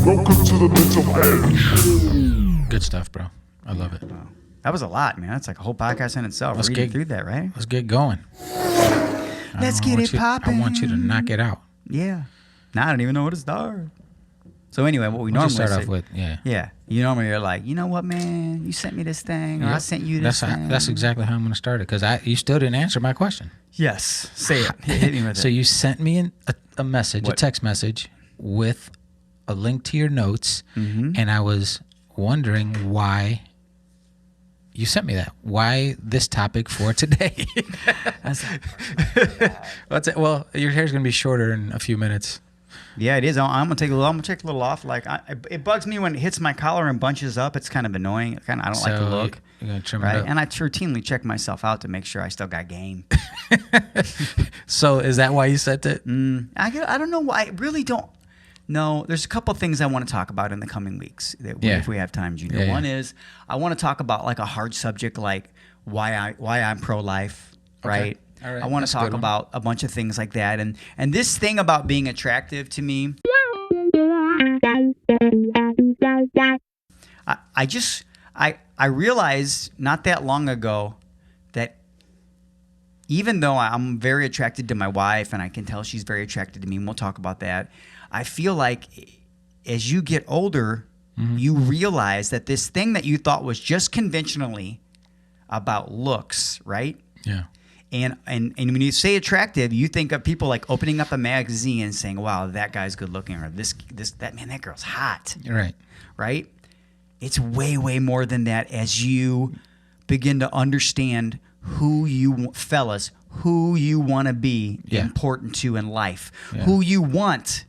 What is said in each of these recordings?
Welcome to the mental edge. Good stuff, bro. I love it. Wow. That was a lot, man. That's like a whole podcast in itself. Let's Reading get through that, right? Let's get going. Let's get it popping. I want you to knock it out. Yeah. Now I don't even know what to start. So anyway, what we We'll normally just start say, off with, yeah. You normally are like, you know what, man? You sent me this thing, or I sent you this thing. That's exactly how I'm going to start it, because you still didn't answer my question. Yes. Say it. Hit me with So it. you sent me a message, What? a text message with a link to your notes, Mm-hmm. and I was wondering why you sent me that. Why this topic for today? Well, your hair's going to be shorter in a few minutes. Yeah, it is. I'm gonna take a little off. Like it bugs me when it hits my collar and bunches up. It's kind of annoying. I don't like the look. You're going to trim it Right, up. and I routinely check myself out to make sure I still got game. So is that why you sent it? I don't know why. I really don't. No, there's a couple things I want to talk about in the coming weeks if we have time, Junior. Yeah, One yeah. is I want to talk about like a hard subject like why I'm pro-life, right? All right. I want That's to a talk good one. about a bunch of things like that, and this thing about being attractive to me. I realized not that long ago that even though I'm very attracted to my wife and I can tell she's very attracted to me, and we'll talk about that, I feel like as you get older, you realize that this thing that you thought was just conventionally about looks, right? Yeah. And when you say attractive, you think of people like opening up a magazine and saying, "Wow, that guy's good looking," or that girl's hot, Right. right? It's way, way more than that as you begin to understand who you want to be Yeah. important to in life, Yeah. who you want.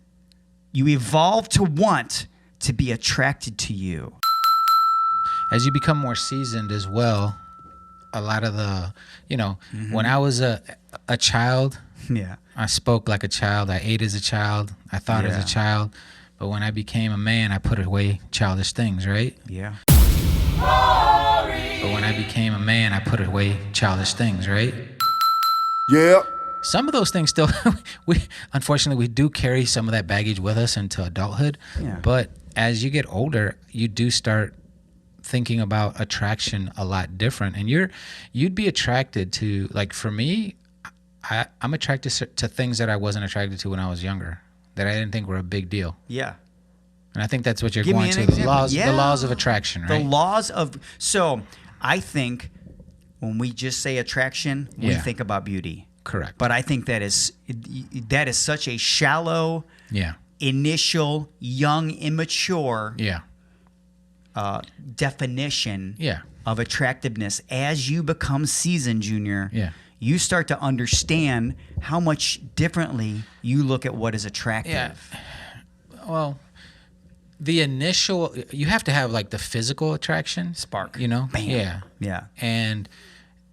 You evolve to want to be attracted to you. As you become more seasoned as well, a lot of the, when I was a child, Yeah. I spoke like a child. I ate as a child. I thought as Yeah. a child. But when I became a man, I put away childish things, right? Yeah. But when I became a man, I put away childish things, right? Yeah. Some of those things still, unfortunately, we do carry some of that baggage with us into adulthood. Yeah. But as you get older, you do start thinking about attraction a lot different, and you'd be attracted to, like, for me, I'm attracted to things that I wasn't attracted to when I was younger, that I didn't think were a big deal. Yeah. And I think that's what you're Give me going an to, example. the laws of attraction, The right? laws of so I think when we just say attraction, we Yeah. think about beauty. Correct. But I think that is such a shallow, Yeah. initial, young, immature Yeah. definition Yeah. of attractiveness. As you become seasoned, Junior, Yeah. you start to understand how much differently you look at what is attractive. Yeah. Well, the initial, you have to have like the physical attraction. Spark. Bam. Bam. Yeah. Yeah. And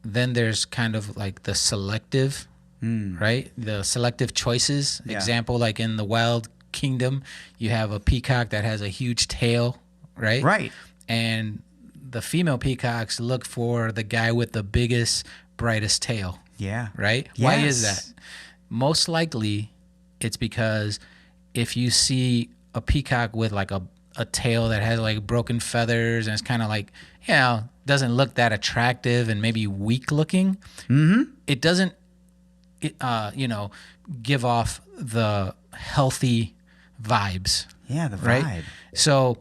then there's kind of like the selective, right? The selective choices. Yeah. Example, like in the Wild Kingdom, you have a peacock that has a huge tail, right? Right. And the female peacocks look for the guy with the biggest, brightest tail, Yeah. right? Why is Yes. that? Most likely it's because if you see a peacock with like a tail that has like broken feathers and it's kind of like, doesn't look that attractive and maybe weak looking, it doesn't, give off the healthy vibes. Yeah, the vibe. Right? So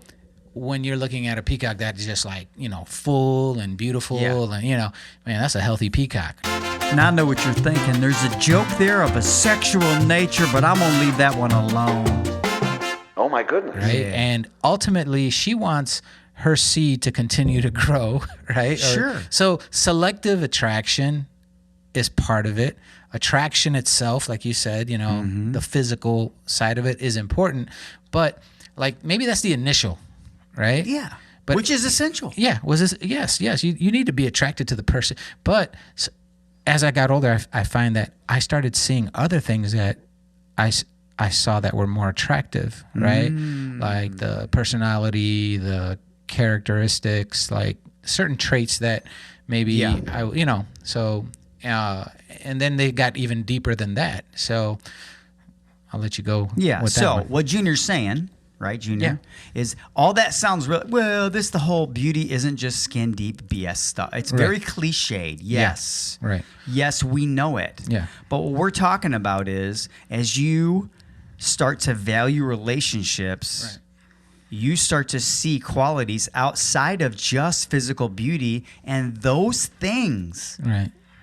when you're looking at a peacock that's just like, full and beautiful Yeah. and, man, that's a healthy peacock. Now I know what you're thinking. There's a joke there of a sexual nature, but I'm going to leave that one alone. Oh my goodness. Right? Yeah. And ultimately, she wants her seed to continue to grow, right? Sure. So selective attraction is part of it. Attraction itself, like you said, the physical side of it is important. But like maybe that's the initial, right? Yeah. But which is essential. Yeah. Yes. You need to be attracted to the person. But as I got older, I find that I started seeing other things that I saw that were more attractive, right? Like the personality, the characteristics, like certain traits that maybe and then they got even deeper than that. So I'll let you go. Yeah. with that So one. what Junior's saying right, Junior? Is all that sounds real? Well, the whole beauty isn't just skin deep BS stuff. It's very cliched. Yes, Right. Yes, we know it. Yeah. But what we're talking about is as you start to value relationships, you start to see qualities outside of just physical beauty, and those things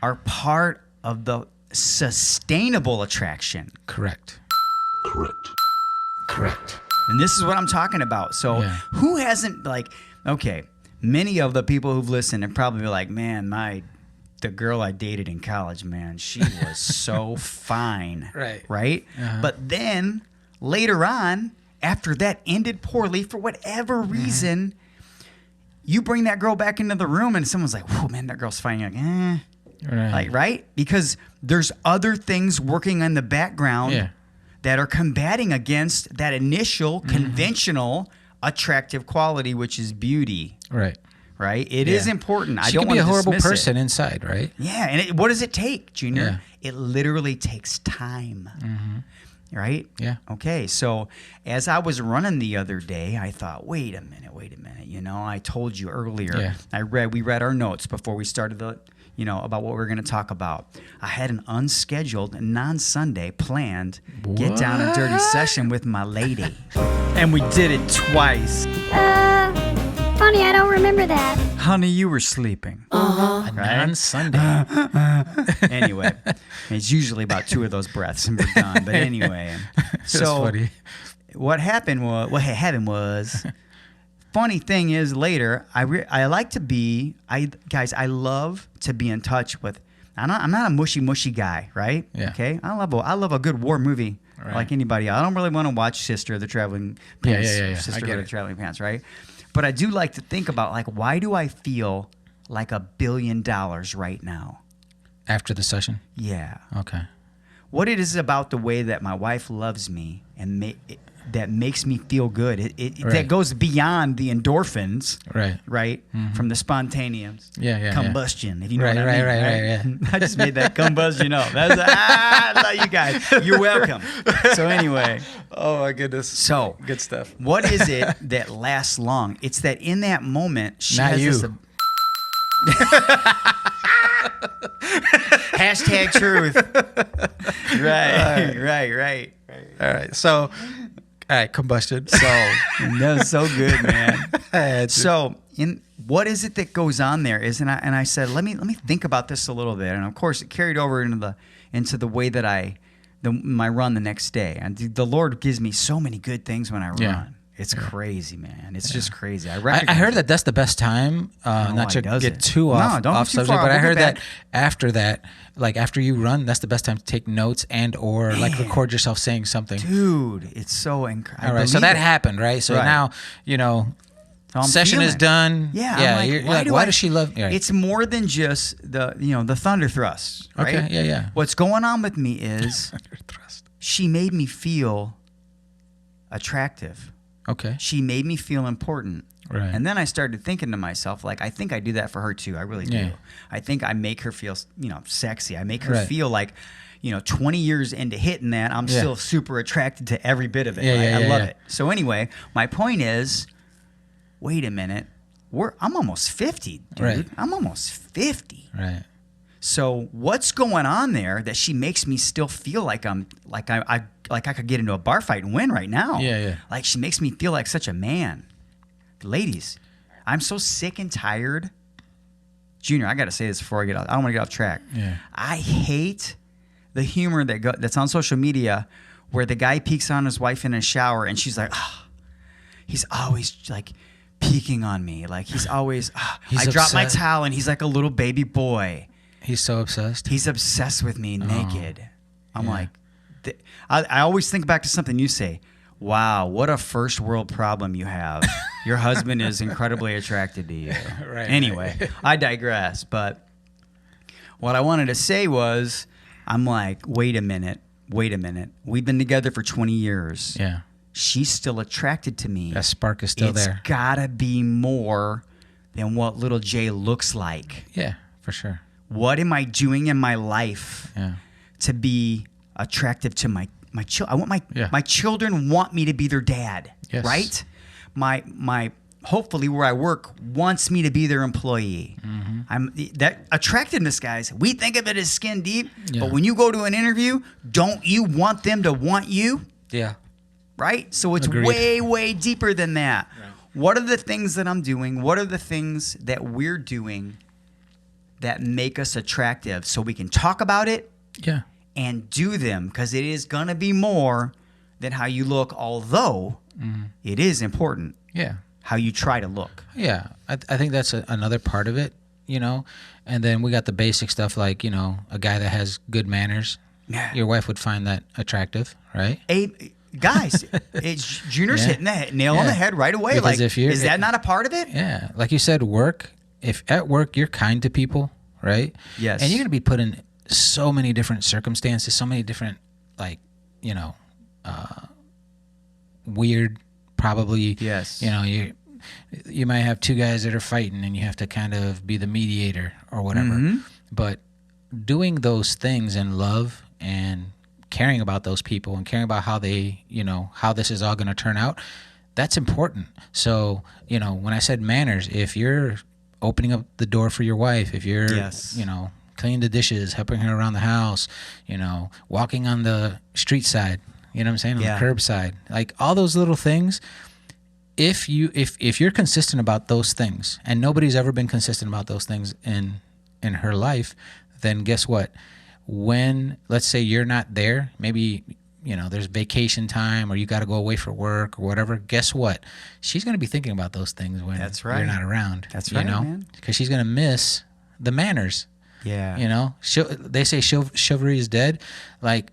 are part of the sustainable attraction. Correct. And this is what I'm talking about. So who hasn't, like, okay, many of the people who've listened have probably been like, man, the girl I dated in college, man, she was so fine. Right? But then later on, after that ended poorly for whatever reason, you bring that girl back into the room and someone's like, oh man, that girl's fine. You're like, Like, right? Because there's other things working in the background that are combating against that initial conventional attractive quality, which is beauty. Right. It is important. She I don't could be want a to horrible dismiss person inside, right? Yeah, and what does it take, Junior? It literally takes time. Right? Yeah. Okay, so as I was running the other day, I thought, wait a minute. You know, I told you earlier. We read our notes before we started about what we're going to talk about. I had an unscheduled, non-Sunday planned get down and dirty session with my lady, and we did it twice. Funny, I don't remember that. Honey, you were sleeping. A non-Sunday. Anyway, it's usually about 2 of those breaths and we're done. But anyway, so funny. what happened was, funny thing is later, I like to be, I love to be in touch with, I'm not a mushy guy, right? Yeah. Okay? I love a good war movie like anybody else. I don't really want to watch Sister of the Traveling Pants. Sister of the Traveling Pants, right? But I do like to think about, like, why do I feel like $1 billion right now? After the session? Yeah. Okay. What it is about the way that my wife loves me and that makes me feel good. That goes beyond the endorphins. Right? From the spontaneous combustion. If you know what I mean. Right. I just made that combustion up. I love you guys. You're welcome. So anyway. Oh my goodness. So good stuff. What is it that lasts long? It's that in that moment she Not has you. this. Hashtag truth. Right. All right. So, all right, combustion. So that was so good, man. So, what is it that goes on there? And I said, let me think about this a little bit. And of course, it carried over into the way that my run the next day. And the Lord gives me so many good things when I run. It's crazy, man. It's just crazy. I heard that that's the best time. Not to get too off subject, but I heard that after that, like after you run, that's the best time to take notes and or like record yourself saying something. Dude, it's so incredible. All right, so that happened, right? So now session is done. Yeah, yeah. I'm You're like, why does she love? Right. It's more than just the thunder thrust. Right? Okay, yeah. What's going on with me is she made me feel attractive. Okay. She made me feel important. Right. And then I started thinking to myself, like, I think I do that for her too. I really do. Yeah. I think I make her feel, sexy. I make her feel like, 20 years into hitting that, I'm still super attracted to every bit of it. I love it. So anyway, my point is, wait a minute. I'm almost 50, dude. Right. I'm almost 50. Right. So what's going on there that she makes me still feel like I could get into a bar fight and win right now? Yeah. Like she makes me feel like such a man. Ladies, I'm so sick and tired. Junior, I got to say this before I get off. I don't want to get off track. Yeah. I hate the humor that's on social media where the guy peeks on his wife in a shower and she's like, he's always like peeking on me. Like he's always, I drop my towel and he's like a little baby boy. He's so obsessed. He's obsessed with me naked. I'm like, I always think back to something you say. Wow, what a first world problem you have. Your husband is incredibly attracted to you. Right. Anyway, I digress. But what I wanted to say was, I'm like, wait a minute. We've been together for 20 years. Yeah. She's still attracted to me. That spark is still there. It's gotta be more than what little Jay looks like. Yeah, for sure. What am I doing in my life to be attractive to my I want my children want me to be their dad, Yes. right? My hopefully where I work wants me to be their employee. That attractiveness, guys. We think of it as skin deep, but when you go to an interview, don't you want them to want you? Yeah. Right? So it's Agreed. way, way deeper than that. Right. What are the things that I'm doing? What are the things that we're doing that make us attractive so we can talk about it Yeah. and do them? Because it is going to be more than how you look, although it is important Yeah. how you try to look. Yeah. I think that's another part of it, you know. And then we got the basic stuff like, you know, a guy that has good manners. Yeah. Your wife would find that attractive, right? Guys, Junior's hitting the nail on the head right away. Because like, is that not a part of it? Yeah. Like you said, work. If at work you're kind to people, right? Yes. And you're going to be put in so many different circumstances, so many different, like, you know, weird, probably. Yes. You know, you might have two guys that are fighting and you have to kind of be the mediator or whatever. But doing those things in love and caring about those people and caring about how they, you know, how this is all going to turn out, that's important. So, you know, when I said manners, if you're opening up the door for your wife, if you're, you know, cleaning the dishes, helping her around the house, you know, walking on the street side, you know what I'm saying, on the curb side, like all those little things, if you're consistent about those things, and nobody's ever been consistent about those things in her life, then guess what? When, let's say you're not there, maybe, you know, there's vacation time or you got to go away for work or whatever, guess what? She's going to be thinking about those things when you're not around. That's right, you know? man. Because she's going to miss the manners. Yeah. You know, they say chivalry is dead. Like,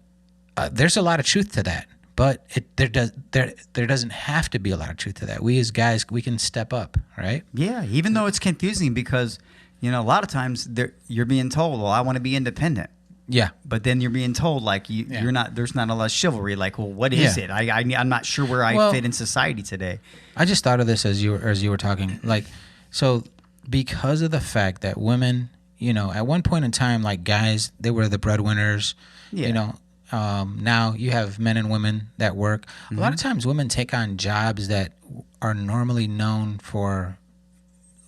there's a lot of truth to that, but there doesn't have to be a lot of truth to that. We as guys, we can step up, right? Yeah, even though it's confusing because, you know, a lot of times you're being told, well, I want to be independent. Yeah. But then you're being told, like, you're not, there's not a lot of chivalry. Like, well, what is it? I'm not sure where I fit in society today. I just thought of this as you were talking. Like, so because of the fact that women, you know, at one point in time, like guys, they were the breadwinners, you know, now you have men and women that work. A lot of times women take on jobs that are normally known for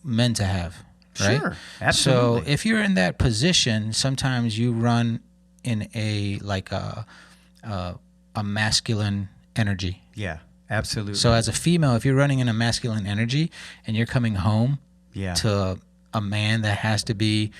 men to have. Right? Sure, absolutely. So if you're in that position, sometimes you run in a masculine energy. Yeah, absolutely. So as a female, if you're running in a masculine energy and you're coming home to a man that has to be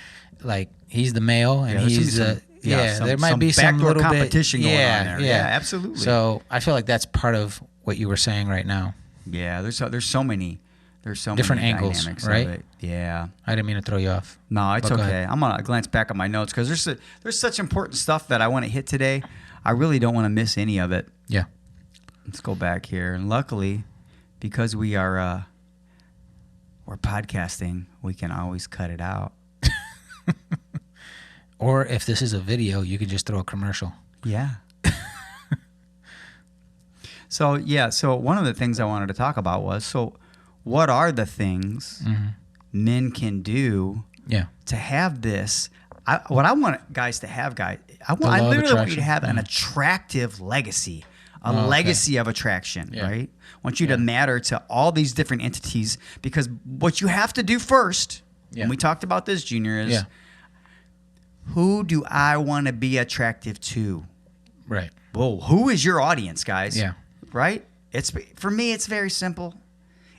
like, he's the male and he's there might be some little competition bit, going on there. Yeah, absolutely. So I feel like that's part of what you were saying right now. Yeah, there's so many. There's so different many angles, dynamics right? Of it. Yeah. I didn't mean to throw you off. No, it's okay. I'm gonna glance back at my notes because there's such important stuff that I want to hit today. I really don't want to miss any of it. Yeah. Let's go back here, and luckily, because we're podcasting, we can always cut it out. Or if this is a video, you can just throw a commercial. Yeah. So one of the things I wanted to talk about was, what are the things men can do to have this? What I want guys to have, I literally want you to have an attractive legacy, legacy of attraction, right? I want you to matter to all these different entities, because what you have to do first, and we talked about this, Junior, is who do I want to be attractive to? Right. Whoa, who is your audience, guys? Yeah. Right? For me, it's very simple.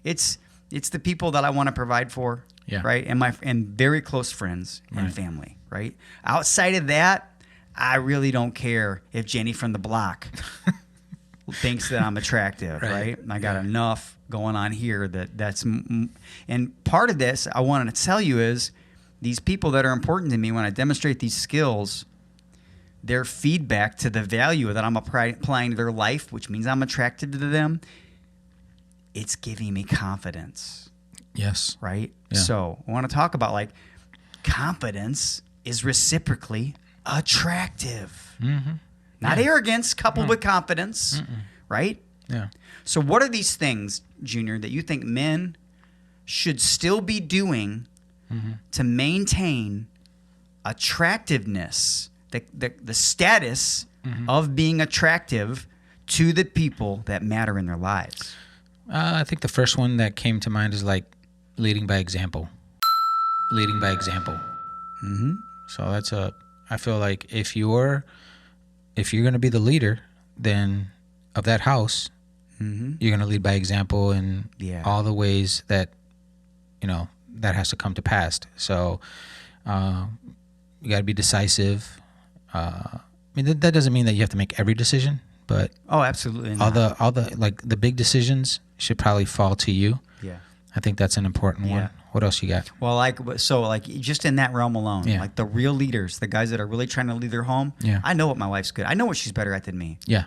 It's the people that I want to provide for, right? And very close friends and family, right? Outside of that, I really don't care if Jenny from the block thinks that I'm attractive, right? I got enough going on here that's and part of this I wanted to tell you is these people that are important to me, when I demonstrate these skills, their feedback to the value that I'm applying to their life, which means I'm attracted to them, it's giving me confidence. Yes. Right? Yeah. So I want to talk about, like, confidence is reciprocally attractive. Not arrogance coupled with confidence, right? Yeah. So what are these things, Junior, that you think men should still be doing to maintain attractiveness, the status of being attractive to the people that matter in their lives? I think the first one that came to mind is like leading by example. Leading by example. So I feel like if you're going to be the leader, then of that house, you're going to lead by example in all the ways that, that has to come to pass. So you got to be decisive. I mean, that doesn't mean that you have to make every decision, but absolutely all not. the like the big decisions should probably fall to you. Yeah. I think that's an important one. What else you got? Well, just in that realm alone, like the real leaders, the guys that are really trying to lead their home. Yeah. I know what my wife's good. I know what she's better at than me. Yeah.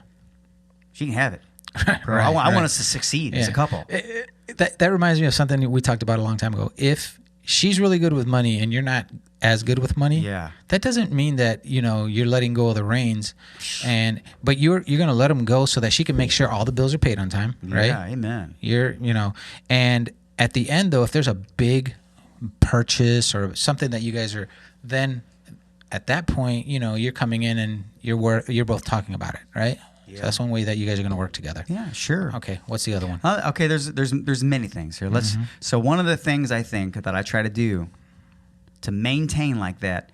She can have it. Bro, I want us to succeed as a couple. That reminds me of something we talked about a long time ago. If she's really good with money and you're not as good with money, that doesn't mean that you're letting go of the reins, but you're going to let them go so that she can make sure all the bills are paid on time, right? Yeah, amen. And at the end though, if there's a big purchase or something that you guys are, then at that point, you're coming in and you're both talking about it, right? Yeah. So that's one way that you guys are going to work together. Yeah, sure. Okay, what's the other one? Okay, there's many things here. So one of the things I think that I try to do to maintain like that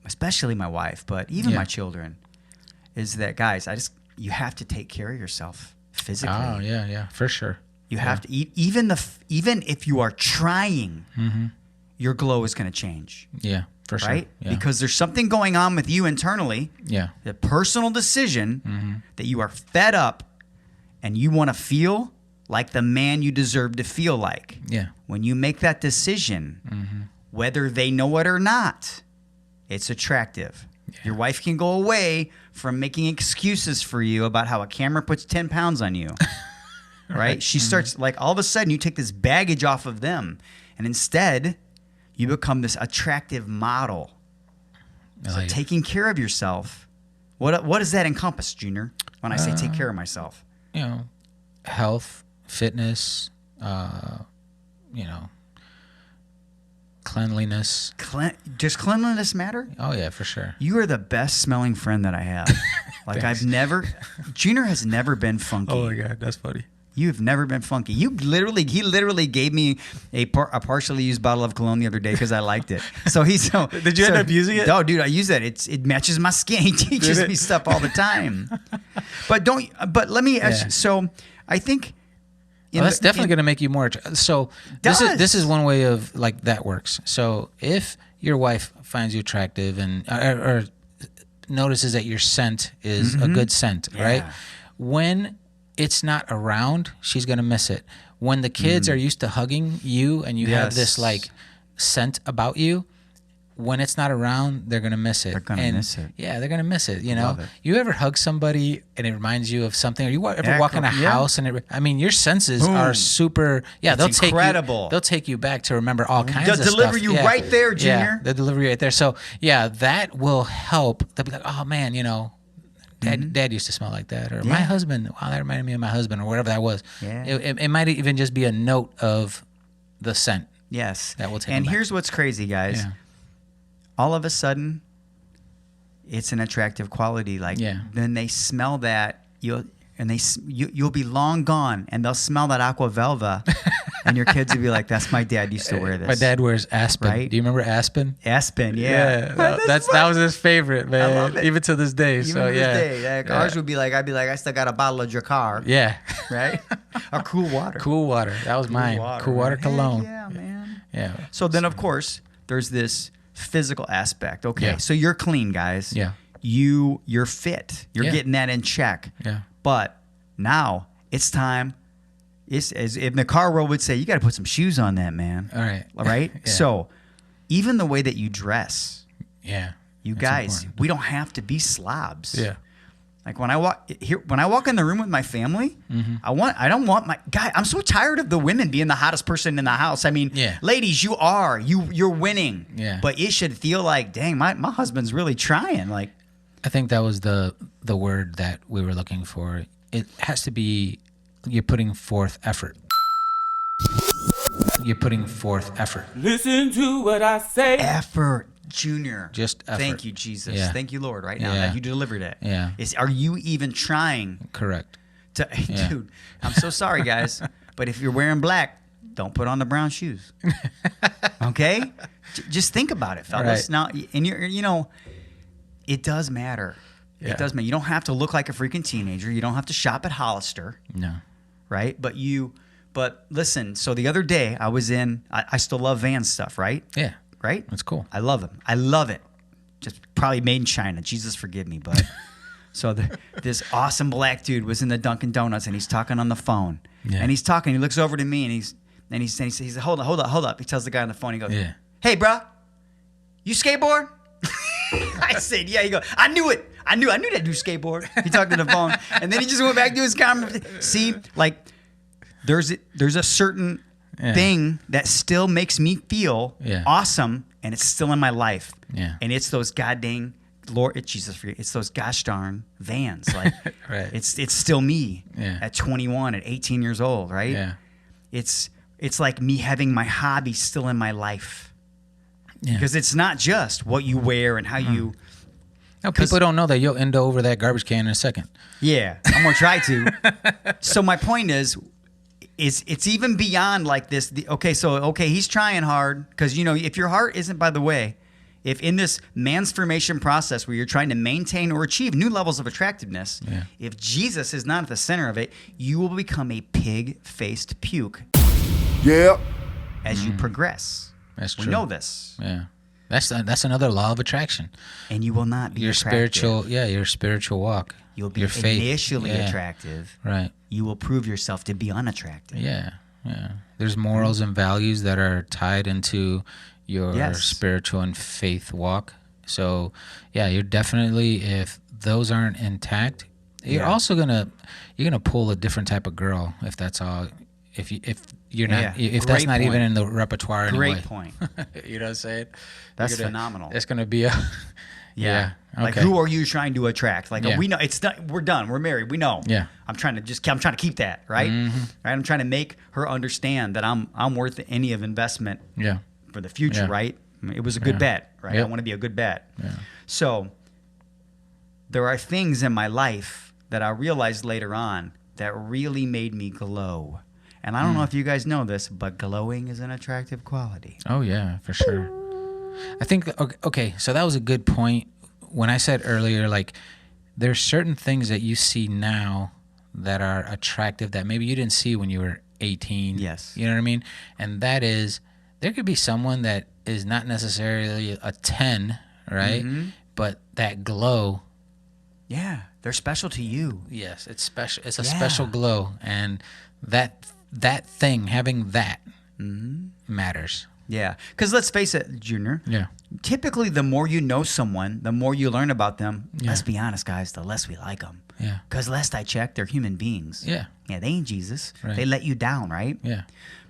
especially my wife, but even my children, is that, guys, you have to take care of yourself physically. Oh yeah, for sure. You have to eat, even if you are trying, your glow is going to change. Yeah, for sure. Right? Yeah. Because there's something going on with you internally. Yeah. The personal decision that you are fed up and you want to feel like the man you deserve to feel like. Yeah. When you make that decision, whether they know it or not, it's attractive. Yeah. Your wife can go away from making excuses for you about how a camera puts 10 pounds on you. Right? She starts, like, all of a sudden you take this baggage off of them, and instead you become this attractive model. So taking care of yourself, what does that encompass, Junior, when I say take care of myself? Health, fitness, cleanliness. Does cleanliness matter? Oh yeah, for sure. You are the best smelling friend that I have. Like, Junior has never been funky. Oh my God, that's funny. You've never been funky. He literally gave me a partially used bottle of cologne the other day because I liked it. Did you end up using it? No, dude, I use that. It matches my skin. He teaches me stuff all the time. But let me ask. So I think that's definitely going to make you more. So this is one way of like that works. So if your wife finds you attractive and or notices that your scent is a good scent, right? When it's not around, she's going to miss it. When the kids are used to hugging you and you have this like scent about you, when it's not around, they're going to miss it. They're going to miss it. Yeah, they're going to miss it. Love it. You ever hug somebody and it reminds you of something? Or you ever walk in a house and your senses are super. Yeah, it's incredible. They'll take you back to remember all kinds of stuff. They'll deliver you right there, Junior. Yeah, they'll deliver you right there. So yeah, that will help. They'll be like, oh man, Dad used to smell like that, or my husband. Wow, that reminded me of my husband, or whatever that was. Yeah. It might even just be a note of the scent. Yes. That will take. And them here's what's crazy, guys. Yeah. All of a sudden, it's an attractive quality. Like then they smell that you'll be long gone, and they'll smell that aqua velva, and your kids will be like, "That's my dad used to wear this." My dad wears Aspen. Right? Do you remember Aspen? Aspen, yeah. That was his favorite, man. I love it. Even to this day. Ours would be like, I'd be like, I still got a bottle of Dracar. Yeah. Right? Or Cool Water. Cool Water. That was mine. Cool Water cologne. Yeah, man. Yeah. So then, of course, there's this physical aspect. Okay, Yeah. so you're clean, guys. Yeah. You're fit. You're getting that in check. Yeah. But now it's time. It's as if the car world would say, you got to put some shoes on that, man. All right. Right? Yeah. So even the way that you dress, Yeah. you That's guys, important. we don't have to be slobs. Yeah. Like when I walk in the room with my family, I don't want my guy. I'm so tired of the women being the hottest person in the house. I mean, ladies, you're winning. Yeah. But it should feel like, dang, my husband's really trying. Like, I think that was the word that we were looking for. It has to be you're putting forth effort. You're putting forth effort. Listen to what I say. effort. Junior. Just effort. Thank you, Jesus. Yeah. Thank you, Lord. Right now, Yeah. that you delivered it. Yeah. Are you even trying Correct. to? Yeah. Dude, I'm so sorry, guys, but if you're wearing black, don't put on the brown shoes. Okay, just think about it, fellas. Right. Now, and it does matter. Yeah. It does matter. You don't have to look like a freaking teenager. You don't have to shop at Hollister, No. right? But listen. So the other day, I was in. I still love Vans stuff, right? Yeah. Right. That's cool. I love them. I love it. Just probably made in China. Jesus forgive me, but so this awesome black dude was in the Dunkin' Donuts and he's talking on the phone. Yeah. And he's talking. He looks over to me and he says, hold up. He tells the guy on the phone. He goes, Yeah. "Hey, bro, you skateboard?" I said, "Yeah." He goes, "I knew it. I knew that dude skateboard." He talked to the phone, and then he just went back to his conversation. See, like there's a certain Yeah. thing that still makes me feel Yeah. awesome, and it's still in my life. Yeah. And it's those goddamn it's those gosh darn Vans. Like, Right. it's still me Yeah. at 21, at 18 years old, right? Yeah. It's like me having my hobby still in my life. Yeah. Because it's not just what you wear and how you. No, people don't know that you'll end over that garbage can in a second. Yeah, I'm gonna try to. So my point is it's even beyond like this. He's trying hard because if your heart isn't, by the way, if in this transformation process where you're trying to maintain or achieve new levels of attractiveness, Yeah. if Jesus is not at the center of it, you will become a pig-faced puke Yeah. as you progress. That's We true. know this, Yeah. That's another law of attraction. and you will not be Your attractive. your spiritual walk. You'll be your faith. initially Yeah. attractive. Right. You will prove yourself to be unattractive. Yeah. Yeah. There's morals and values that are tied into your Yes. spiritual and faith walk. So, yeah, you're definitely, if those aren't intact, you're Yeah. also gonna pull a different type of girl if that's all. If you're not, Yeah. if that's Great not even point. in the repertoire Great anyway. point. You know what I'm saying? That's You're gonna- phenomenal. It's gonna be a yeah. Like, Okay. who are you trying to attract? Like, Yeah. we know it's not. We're done. We're married. We know. Yeah. I'm trying to keep that right. Mm-hmm. Right. I'm trying to make her understand that I'm worth any of investment Yeah. for the future. Yeah. Right. I mean, it was a good bet. Right. Yep. I want to be a good bet. Yeah. So there are things in my life that I realized later on that really made me glow. And I don't know if you guys know this, but glowing is an attractive quality. Oh yeah, for sure. I think okay, so that was a good point when I said earlier, like there's certain things that you see now that are attractive that maybe you didn't see when you were 18. Yes. You know what I mean? And that is, there could be someone that is not necessarily a 10, right? Mm-hmm. But that glow, Yeah. They're special to you. yes, it's special. It's a Yeah. special glow, and that thing, having that Mm-hmm. matters. Yeah. Because let's face it, Junior. Yeah. Typically, the more you know someone, the more you learn about them. Yeah. Let's be honest, guys, the less we like them. Yeah. Because last I checked, they're human beings. Yeah. Yeah, they ain't Jesus. Right. They let you down, right? Yeah.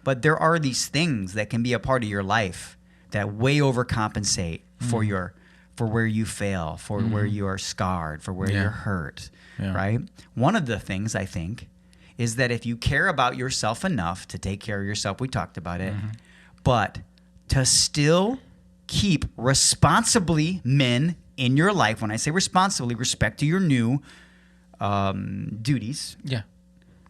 But there are these things that can be a part of your life that way overcompensate for where you fail, for where you are scarred, for where Yeah. you're hurt, Yeah. right? One of the things I think is that if you care about yourself enough to take care of yourself, we talked about it, but to still keep responsibly men in your life. When I say responsibly, respect to your new duties. Yeah.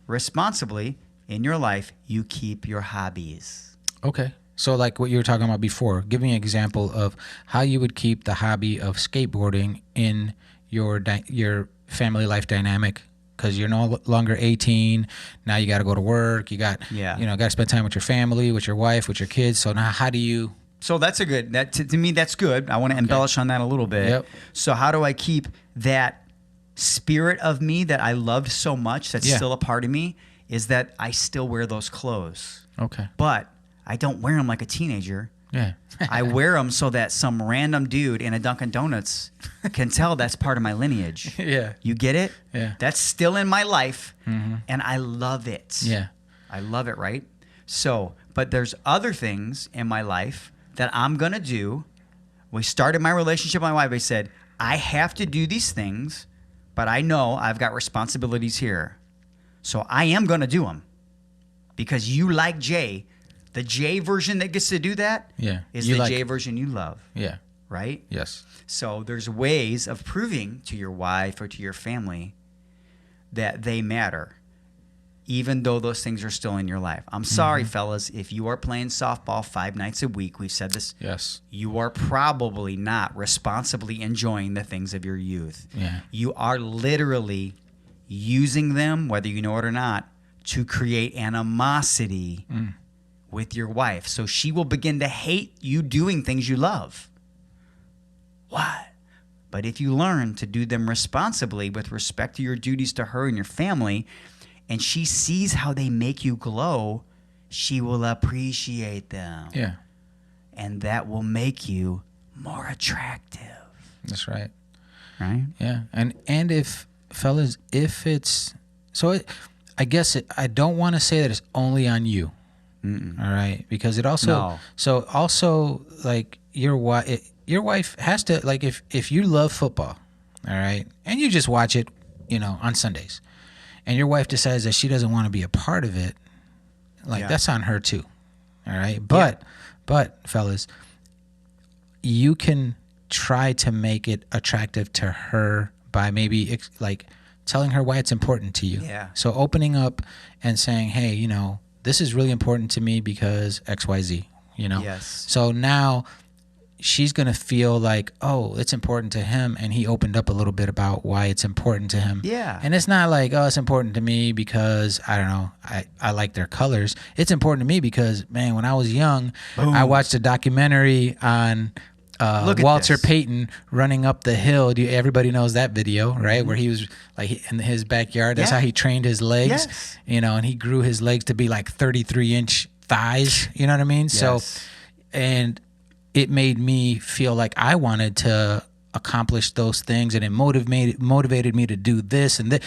Responsibly in your life, you keep your hobbies. Okay. So like what you were talking about before, give me an example of how you would keep the hobby of skateboarding in your family life dynamic, because you're no longer 18. Now you got to go to work. You got, got to spend time with your family, with your wife, with your kids. So now how do you? So that's to me, that's good. I want to embellish on that a little bit. Yep. So how do I keep that spirit of me that I loved so much, that's still a part of me, is that I still wear those clothes. Okay. But I don't wear them like a teenager. Yeah. I wear them so that some random dude in a Dunkin' Donuts can tell that's part of my lineage. Yeah. You get it? Yeah. That's still in my life, and I love it. Yeah. I love it, right? So, but there's other things in my life that I'm going to do. We started my relationship with my wife. I said, I have to do these things, but I know I've got responsibilities here. So I am going to do them because you like Jay. The Jay version that gets to do that Yeah. is You the like Jay it. version you love. Yeah. right? Yes. So there's ways of proving to your wife or to your family that they matter, even though those things are still in your life. I'm sorry, fellas, if you are playing softball 5 nights a week, we've said this, Yes. you are probably not responsibly enjoying the things of your youth. Yeah. You are literally using them, whether you know it or not, to create animosity with your wife. So she will begin to hate you doing things you love. Why? But if you learn to do them responsibly with respect to your duties to her and your family, and she sees how they make you glow, she will appreciate them. Yeah. And that will make you more attractive. That's right. Right? Yeah. And if fellas, if it's so, I guess I don't want to say that it's only on you. All right, because it also No. so also like your wife has to, like, if you love football, all right, and you just watch it, on Sundays, and your wife decides that she doesn't want to be a part of it, like that's on her too. All right, but fellas, you can try to make it attractive to her by maybe like telling her why it's important to you. Yeah. So opening up and saying, hey, this is really important to me because XYZ, Yes. So now she's going to feel like, oh, it's important to him. And he opened up a little bit about why it's important to him. Yeah. And it's not like, oh, it's important to me because, I don't know, I like their colors. It's important to me because, man, when I was young, I watched a documentary on Look at Walter this. Payton running up the hill. Everybody knows that video, right? Where he was like in his backyard. That's Yeah. how he trained his legs, Yes. and he grew his legs to be like 33-inch thighs. You know what I mean? Yes. So, and it made me feel like I wanted to accomplish those things, and it motivated me to do this and that.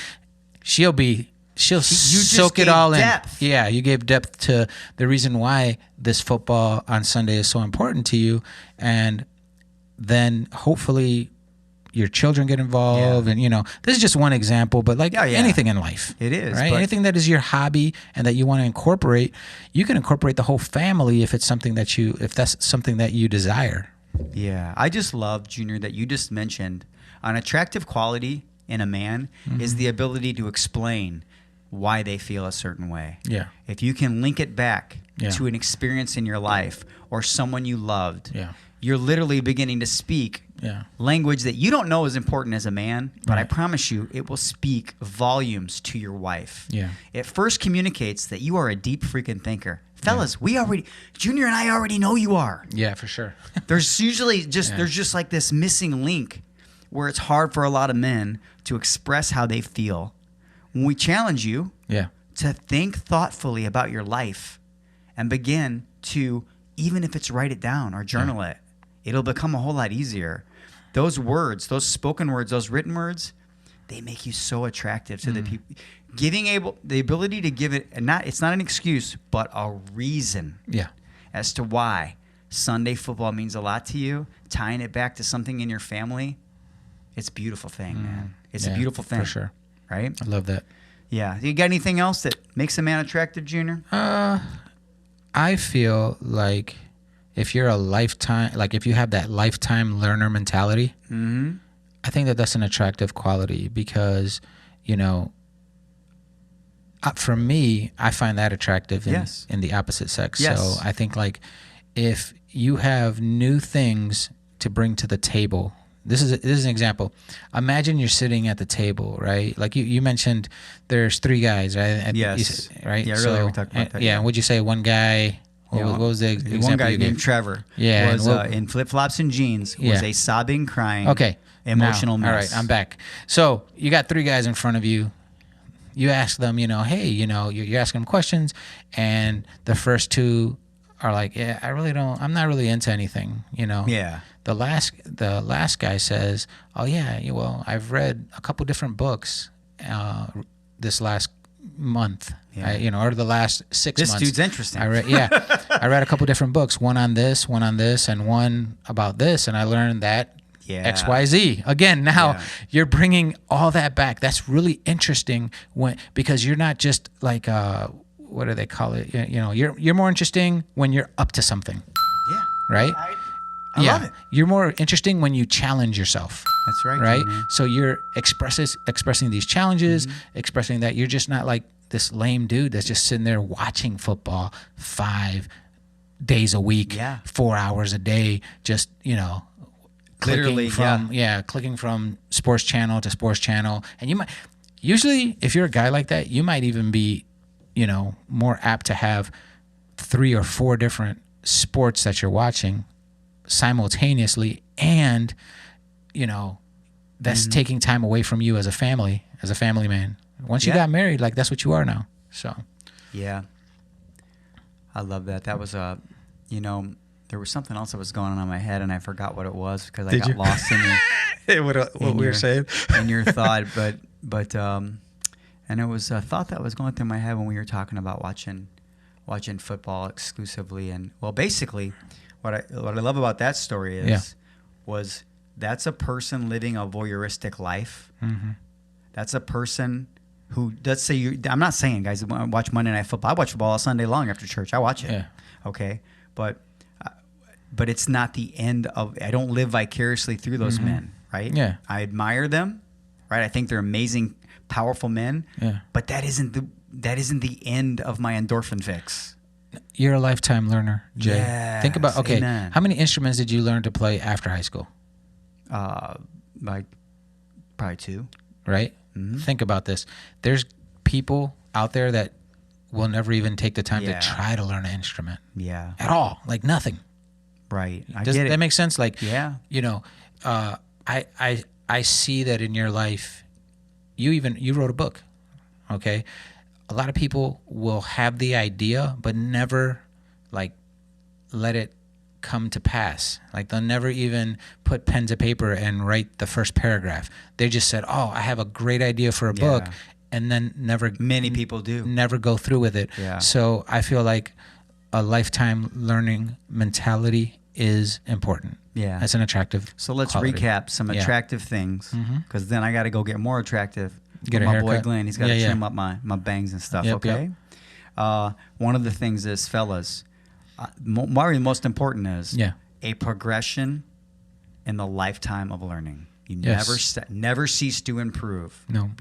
She'll just soak it gave all depth. in. Yeah, you gave depth to the reason why this football on Sunday is so important to you, and then hopefully your children get involved. Yeah. And this is just one example, but like Yeah. anything in life, It is, right? but- Anything that is your hobby and that you want to incorporate, you can incorporate the whole family if that's something that you desire. Yeah. I just love, Junior, that you just mentioned an attractive quality in a man is the ability to explain why they feel a certain way. Yeah. If you can link it back Yeah. to an experience in your life or someone you loved, Yeah. you're literally beginning to speak Yeah. language that you don't know is important as a man, but I Right. promise you it will speak volumes to your wife. Yeah. It first communicates that you are a deep freaking thinker. Fellas, Junior and I already know you are. Yeah, for sure. There's usually there's just like this missing link where it's hard for a lot of men to express how they feel. When we challenge you Yeah. to think thoughtfully about your life and begin to, even if it's write it down or journal it, it'll become a whole lot easier. Those words, those spoken words, those written words, they make you so attractive to the people. The ability to give it, it's not an excuse, but a reason Yeah. as to why Sunday football means a lot to you, tying it back to something in your family. It's a beautiful thing, man. It's a Yeah, beautiful thing. for sure. Right? I love that. Yeah. You got anything else that makes a man attractive, Junior? I feel like if you're if you have that lifetime learner mentality, I think that that's an attractive quality because, for me, I find that attractive Yes. in the opposite sex. Yes. So I think like if you have new things to bring to the table, this is an example. Imagine you're sitting at the table, right? Like you mentioned, there's 3 guys, right? And Yes. you said, right. Yeah, earlier we talked about that, Yeah. yeah. Would you say one guy? What was the example One guy you named gave? Trevor Yeah, was and what- in flip-flops and jeans, was Yeah. a sobbing, crying, Okay. emotional Now, mess. all right, I'm back. So you got 3 guys in front of you. You ask them, hey, you're asking them questions, and the first 2 are like, yeah, I'm not really into anything, Yeah. The last guy says, oh yeah, well, I've read a couple different books this last month, Yeah. or the last 6 This months. dude's interesting. I read a couple different books, one on this, and one about this, and I learned that Yeah. XYZ. Again, now Yeah. you're bringing all that back. That's really interesting because you're not just like what do they call it? You're more interesting when you're up to something, Yeah. right? I love it. You're more interesting when you challenge yourself. That's right. Right? Junior. So you're expressing these challenges, expressing that you're just not like this lame dude that's just sitting there watching football 5 days a week, 4 hours a day, just, Literally, clicking from sports channel to sports channel. And you might, usually if you're a guy like that, you might even be, more apt to have 3 or 4 different sports that you're watching simultaneously, and that's taking time away from you as a family man. Once you got married, like that's what you are now. So yeah, I love that. That was there was something else that was going on in my head, and I forgot what it was because I got lost in what we were saying in your thought. But and it was a thought that was going through my head when we were talking about watching football exclusively. And well, basically, what I love about that story was that's a person living a voyeuristic life. Mm-hmm. That's a person who, let's say I'm not saying, guys, I watch Monday Night Football. I watch football all Sunday long after church. I watch it. Yeah. Okay. But it's not the end of, I don't live vicariously through those men, right? Yeah. I admire them, right? I think they're amazing, powerful men. Yeah. But that isn't the end of my endorphin fix. You're a lifetime learner, Jay. Yes, think about, amen. How many instruments did you learn to play after high school? Like probably 2. Right? Mm-hmm. Think about this. There's people out there that will never even take the time to try to learn an instrument. Yeah. At all. Like nothing. Right. Does that make sense? Like, I see that in your life. You wrote a book. Okay. A lot of people will have the idea, but never like let it come to pass. Like they'll never even put pen to paper and write the first paragraph. They just said, "Oh, I have a great idea for a book," and then Many people do never go through with it. Yeah. So I feel like a lifetime learning mentality is important. Yeah, that's an attractive. So let's quality. Recap some attractive things, because then I got to go get more attractive. Get my haircut. Boy Glenn, he's got to trim up my bangs and stuff. Okay. Yep. One of the things is, fellas, the most important is a progression in the lifetime of learning. You never cease to improve. No.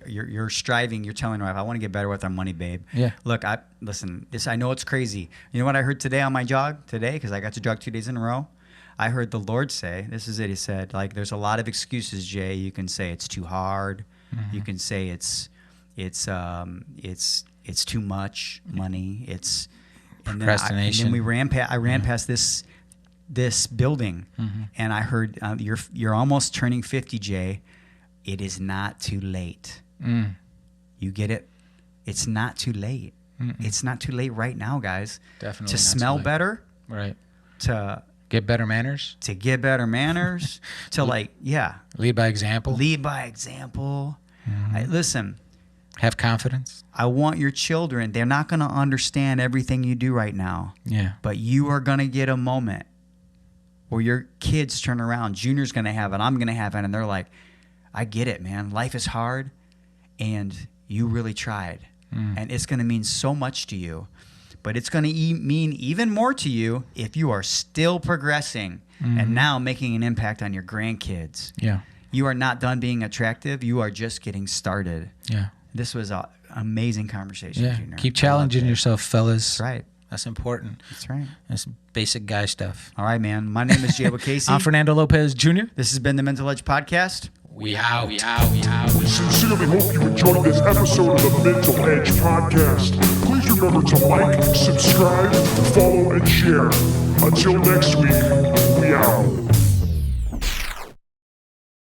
You're striving. You're telling your wife, "I want to get better with our money, babe." Yeah. Look, listen. I know it's crazy. You know what I heard today on my jog today, because I got to jog 2 days in a row. I heard the Lord say, "This is it." He said, "Like, there's a lot of excuses, Jay. You can say it's too hard. Mm-hmm. You can say it's too much money. It's procrastination." And then I ran past this building, and I heard, "You're almost turning 50, Jay. It is not too late." You get it? It's not too late. It's not too late right now, guys. Definitely to smell better. Right. To get better manners. To get better manners. To lead by example. Lead by example. Listen. Have confidence. I want your children. They're not going to understand everything you do right now. Yeah. But you are going to get a moment where your kids turn around. Junior's going to have it. I'm going to have it. And they're like, "I get it, man. Life is hard. And you really tried. And it's going to mean so much to you. But it's going to mean even more to you if you are still progressing and now making an impact on your grandkids. Yeah. You are not done being attractive. You are just getting started." Yeah. This was an amazing conversation, Junior. Keep challenging yourself, fellas. That's right. That's important. That's right. That's basic guy stuff. All right, man. My name is Jay Casey. I'm Fernando Lopez Jr. This has been the Mental Edge Podcast. We out. We sincerely hope you enjoyed this episode of the Mental Edge Podcast. Please remember to like, subscribe, follow, and share. Until next week.